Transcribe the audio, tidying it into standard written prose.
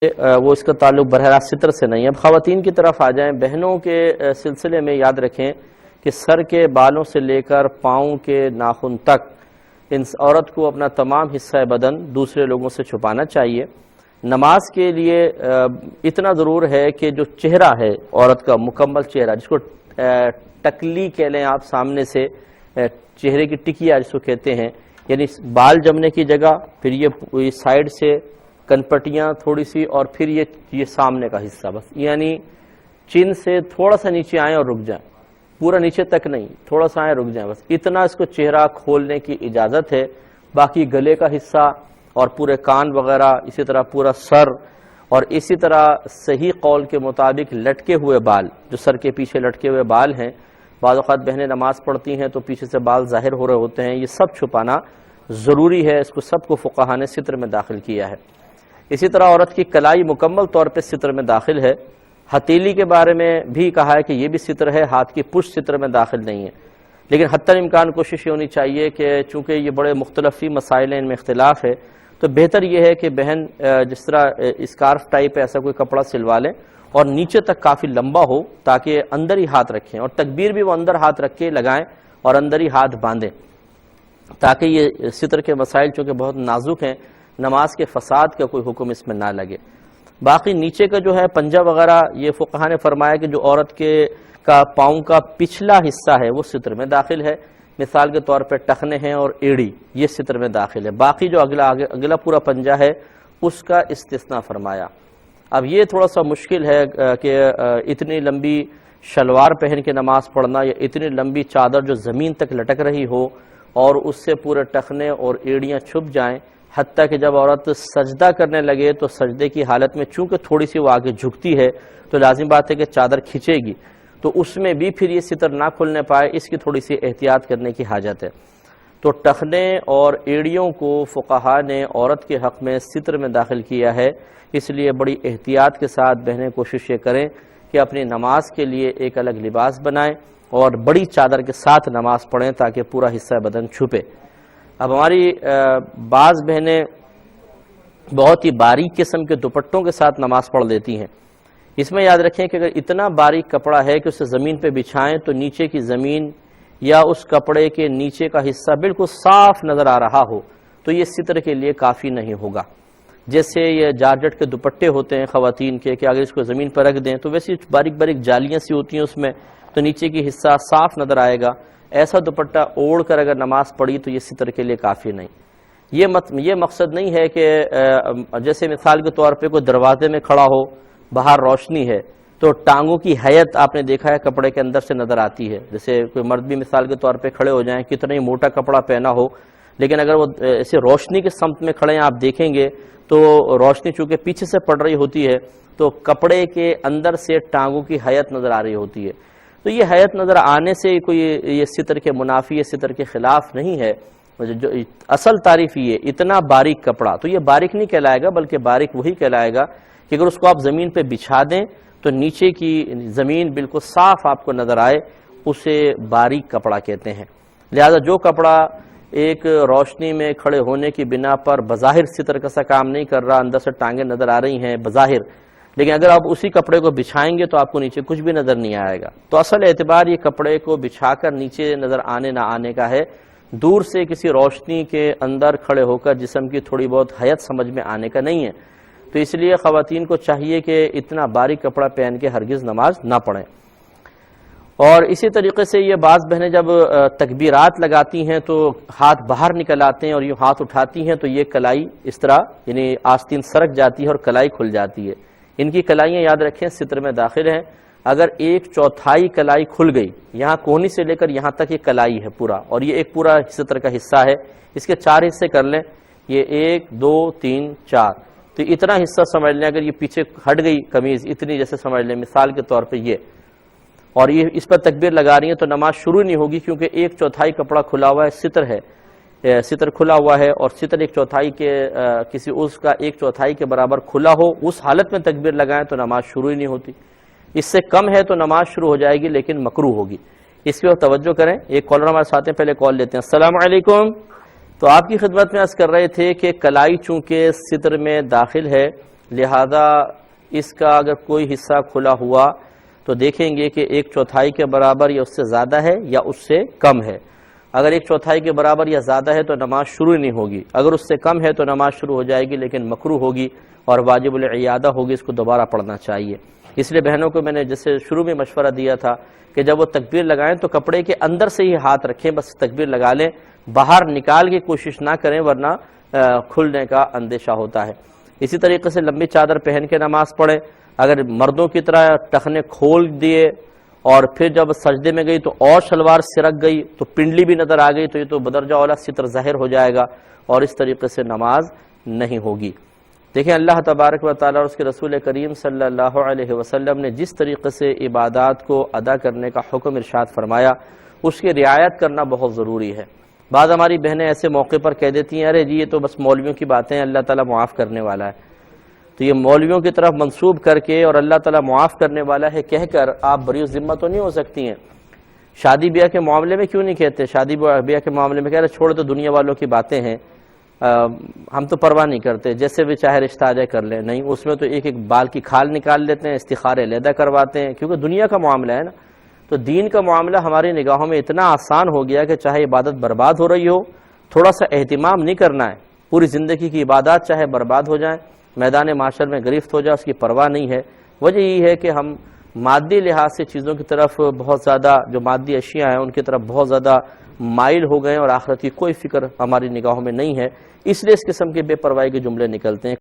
وہ اس کا تعلق براہ راست ستر سے نہیں ہے۔ اب خواتین کی طرف آ جائیں۔ بہنوں کے سلسلے میں یاد رکھیں کہ سر کے بالوں سے لے کر پاؤں کے ناخن تک ان عورت کو اپنا تمام حصہ بدن دوسرے لوگوں سے چھپانا چاہیے۔ نماز کے لیے اتنا ضرور ہے کہ جو چہرہ ہے عورت کا مکمل چہرہ، جس کو ٹکلی کہہ لیں آپ، سامنے سے چہرے کی ٹکیا جس کو کہتے ہیں، یعنی بال جمنے کی جگہ، پھر یہ سائڈ سے کنپٹیاں تھوڑی سی، اور پھر یہ سامنے کا حصہ، بس یعنی چین سے تھوڑا سا نیچے آئیں اور رک جائیں، پورا نیچے تک نہیں، تھوڑا سا آئیں رک جائیں، بس اتنا اس کو چہرہ کھولنے کی اجازت ہے۔ باقی گلے کا حصہ اور پورے کان وغیرہ، اسی طرح پورا سر، اور اسی طرح صحیح قول کے مطابق لٹکے ہوئے بال، جو سر کے پیچھے لٹکے ہوئے بال ہیں، بعض اوقات بہنیں نماز پڑھتی ہیں تو پیچھے سے بال ظاہر ہو رہے ہوتے ہیں، یہ سب چھپانا ضروری ہے۔ اس کو سب کو فقہا نے ستر میں داخل کیا ہے۔ اسی طرح عورت کی کلائی مکمل طور پہ ستر میں داخل ہے۔ ہتھیلی کے بارے میں بھی کہا ہے کہ یہ بھی ستر ہے، ہاتھ کی پشت ستر میں داخل نہیں ہے، لیکن حتی الامکان کوشش یہ ہونی چاہیے کہ چونکہ یہ بڑے مختلفی مسائل ہیں، ان میں اختلاف ہے، تو بہتر یہ ہے کہ بہن جس طرح اسکارف ٹائپ ایسا کوئی کپڑا سلوا لیں اور نیچے تک کافی لمبا ہو تاکہ اندر ہی ہاتھ رکھیں، اور تکبیر بھی وہ اندر ہاتھ رکھ کے لگائیں اور اندر ہی ہاتھ باندھیں، تاکہ یہ ستر کے مسائل چونکہ بہت نازک ہیں، نماز کے فساد کا کوئی حکم اس میں نہ لگے۔ باقی نیچے کا جو ہے پنجہ وغیرہ، یہ فقہا نے فرمایا کہ جو عورت کا پاؤں کا پچھلا حصہ ہے وہ ستر میں داخل ہے۔ مثال کے طور پہ ٹخنے ہیں اور ایڑی، یہ ستر میں داخل ہے۔ باقی جو اگلا پورا پنجہ ہے اس کا استثناء فرمایا۔ اب یہ تھوڑا سا مشکل ہے کہ اتنی لمبی شلوار پہن کے نماز پڑھنا، یا اتنی لمبی چادر جو زمین تک لٹک رہی ہو اور اس سے پورے ٹخنے اور ایڑیاں چھپ جائیں، حتیٰ کہ جب عورت سجدہ کرنے لگے تو سجدے کی حالت میں چونکہ تھوڑی سی وہ آگے جھکتی ہے تو لازم بات ہے کہ چادر کھچے گی، تو اس میں بھی پھر یہ ستر نہ کھلنے پائے، اس کی تھوڑی سی احتیاط کرنے کی حاجت ہے۔ تو ٹخنے اور ایڑیوں کو فقہا نے عورت کے حق میں ستر میں داخل کیا ہے، اس لیے بڑی احتیاط کے ساتھ بہنیں کوشش یہ کریں کہ اپنی نماز کے لیے ایک الگ لباس بنائیں اور بڑی چادر کے ساتھ نماز پڑھیں تاکہ پورا حصہ بدن چھپے۔ اب ہماری بعض بہنیں بہت ہی باریک قسم کے دوپٹوں کے ساتھ نماز پڑھ لیتی ہیں۔ اس میں یاد رکھیں کہ اگر اتنا باریک کپڑا ہے کہ اسے زمین پہ بچھائیں تو نیچے کی زمین یا اس کپڑے کے نیچے کا حصہ بالکل صاف نظر آ رہا ہو تو یہ ستر کے لیے کافی نہیں ہوگا۔ جیسے یہ جارجٹ کے دوپٹے ہوتے ہیں خواتین کے، کہ اگر اس کو زمین پر رکھ دیں تو ویسے باریک باریک جالیاں سی ہوتی ہیں اس میں، تو نیچے کی حصہ صاف نظر آئے گا۔ ایسا دوپٹہ اوڑھ کر اگر نماز پڑھی تو یہ ستر کے لیے کافی نہیں۔ یہ مقصد نہیں ہے کہ جیسے مثال کے طور پہ کوئی دروازے میں کھڑا ہو، باہر روشنی ہے تو ٹانگوں کی حیت آپ نے دیکھا ہے کپڑے کے اندر سے نظر آتی ہے، جیسے کوئی مرد بھی مثال کے طور پہ کھڑے ہو جائیں، کتنا ہی موٹا کپڑا پہنا ہو، لیکن اگر وہ ایسے روشنی کے سمت میں کھڑے ہیں آپ دیکھیں گے تو روشنی چونکہ پیچھے سے پڑ رہی ہوتی ہے تو کپڑے کے اندر سے ٹانگوں کی حیت نظر آ رہی ہوتی ہے، تو یہ حیت نظر آنے سے کوئی یہ ستر کے منافی، ستر کے خلاف نہیں ہے۔ جو اصل تعریف یہ اتنا باریک کپڑا، تو یہ باریک نہیں کہلائے گا، بلکہ باریک وہی کہلائے گا کہ اگر اس کو آپ زمین پہ بچھا دیں تو نیچے کی زمین بالکل صاف آپ کو نظر آئے، اسے باریک کپڑا کہتے ہیں۔ لہذا جو کپڑا ایک روشنی میں کھڑے ہونے کی بنا پر بظاہر ستر کا سا کام نہیں کر رہا، اندر سے ٹانگیں نظر آ رہی ہیں بظاہر، لیکن اگر آپ اسی کپڑے کو بچھائیں گے تو آپ کو نیچے کچھ بھی نظر نہیں آئے گا، تو اصل اعتبار یہ کپڑے کو بچھا کر نیچے نظر آنے نہ آنے کا ہے، دور سے کسی روشنی کے اندر کھڑے ہو کر جسم کی تھوڑی بہت حیت سمجھ میں آنے کا نہیں ہے۔ تو اس لیے خواتین کو چاہیے کہ اتنا باریک کپڑا پہن کے ہرگز نماز نہ پڑھیں۔ اور اسی طریقے سے یہ بعض بہنیں جب تکبیرات لگاتی ہیں تو ہاتھ باہر نکل آتے ہیں اور یہ ہاتھ اٹھاتی ہیں تو یہ کلائی اس طرح یعنی آستین سرک جاتی ہے اور کلائی کھل جاتی ہے۔ ان کی کلائیاں یاد رکھیں ستر میں داخل ہیں۔ اگر 1/4 کلائی کھل گئی، یہاں کونی سے لے کر یہاں تک یہ کلائی ہے پورا، اور یہ ایک پورا ستر کا حصہ ہے، اس کے 4 حصے کر لیں، یہ 1 2 3 4، تو اتنا حصہ سمجھ لیں۔ اگر یہ پیچھے ہٹ گئی قمیض اتنی، جیسے سمجھ لیں مثال کے طور پہ یہ، اور یہ اس پر تکبیر لگا رہی ہیں تو نماز شروع نہیں ہوگی، کیونکہ 1/4 کپڑا کھلا ہوا ہے، ستر ہے، ستر کھلا ہوا ہے، اور ستر 1/4 کے کسی عضو کا 1/4 کے برابر کھلا ہو، اس حالت میں تکبیر لگائیں تو نماز شروع ہی نہیں ہوتی۔ اس سے کم ہے تو نماز شروع ہو جائے گی لیکن مکروہ ہوگی، اس پہ توجہ کریں۔ ایک کالر ہمارے ساتھ ہیں، پہلے کال لیتے ہیں۔ السلام علیکم۔ تو آپ کی خدمت میں عرض کر رہے تھے کہ کلائی چونکہ ستر میں داخل ہے لہذا اس کا اگر کوئی حصہ کھلا ہوا تو دیکھیں گے کہ 1/4 کے برابر یا اس سے زیادہ ہے یا اس سے کم ہے۔ اگر 1/4 کے برابر یا زیادہ ہے تو نماز شروع نہیں ہوگی، اگر اس سے کم ہے تو نماز شروع ہو جائے گی لیکن مکروہ ہوگی اور واجب العیادہ ہوگی، اس کو دوبارہ پڑھنا چاہیے۔ اس لیے بہنوں کو میں نے جیسے شروع میں مشورہ دیا تھا کہ جب وہ تکبیر لگائیں تو کپڑے کے اندر سے ہی ہاتھ رکھیں، بس تکبیر لگا لیں، باہر نکال کی کوشش نہ کریں ورنہ کھلنے کا اندیشہ ہوتا ہے۔ اسی طریقے سے لمبی چادر پہن کے نماز پڑھیں، اگر مردوں کی طرح ٹخنے کھول دیے اور پھر جب سجدے میں گئی تو اور شلوار سرک گئی تو پنڈلی بھی نظر آ گئی تو یہ تو بدرجہ اولا ستر ظاہر ہو جائے گا اور اس طریقے سے نماز نہیں ہوگی۔ دیکھیں اللہ تبارک و تعالیٰ اور اس کے رسول کریم صلی اللہ علیہ وسلم نے جس طریقے سے عبادات کو ادا کرنے کا حکم ارشاد فرمایا اس کی رعایت کرنا بہت ضروری ہے۔ بعض ہماری بہنیں ایسے موقع پر کہہ دیتی ہیں ارے جی یہ تو بس مولویوں کی باتیں، اللہ تعالیٰ معاف کرنے والا ہے، تو یہ مولویوں کی طرف منسوب کر کے اور اللہ تعالیٰ معاف کرنے والا ہے کہہ کر آپ بری ذمہ تو نہیں ہو سکتی ہیں۔ شادی بیاہ کے معاملے میں کیوں نہیں کہتے؟ شادی بیاہ کے معاملے میں کہہ رہے چھوڑ تو دنیا والوں کی باتیں ہیں، ہم تو پرواہ نہیں کرتے، جیسے بھی چاہے رشتہ ادا کر لیں۔ نہیں، اس میں تو ایک ایک بال کی کھال نکال لیتے ہیں، استخارے علیحدہ کرواتے ہیں، کیونکہ دنیا کا معاملہ ہے نا۔ تو دین کا معاملہ ہماری نگاہوں میں اتنا آسان ہو گیا کہ چاہے عبادت برباد ہو رہی ہو، تھوڑا سا اہتمام نہیں کرنا ہے، پوری زندگی کی عبادات چاہے برباد ہو جائیں، میدان معاشر میں گرفت ہو جائے، اس کی پرواہ نہیں ہے۔ وجہ یہ ہے کہ ہم مادی لحاظ سے چیزوں کی طرف بہت زیادہ، جو مادی اشیاء ہیں ان کی طرف بہت زیادہ مائل ہو گئے اور آخرت کی کوئی فکر ہماری نگاہوں میں نہیں ہے، اس لیے اس قسم کے بے پرواہی کے جملے نکلتے ہیں۔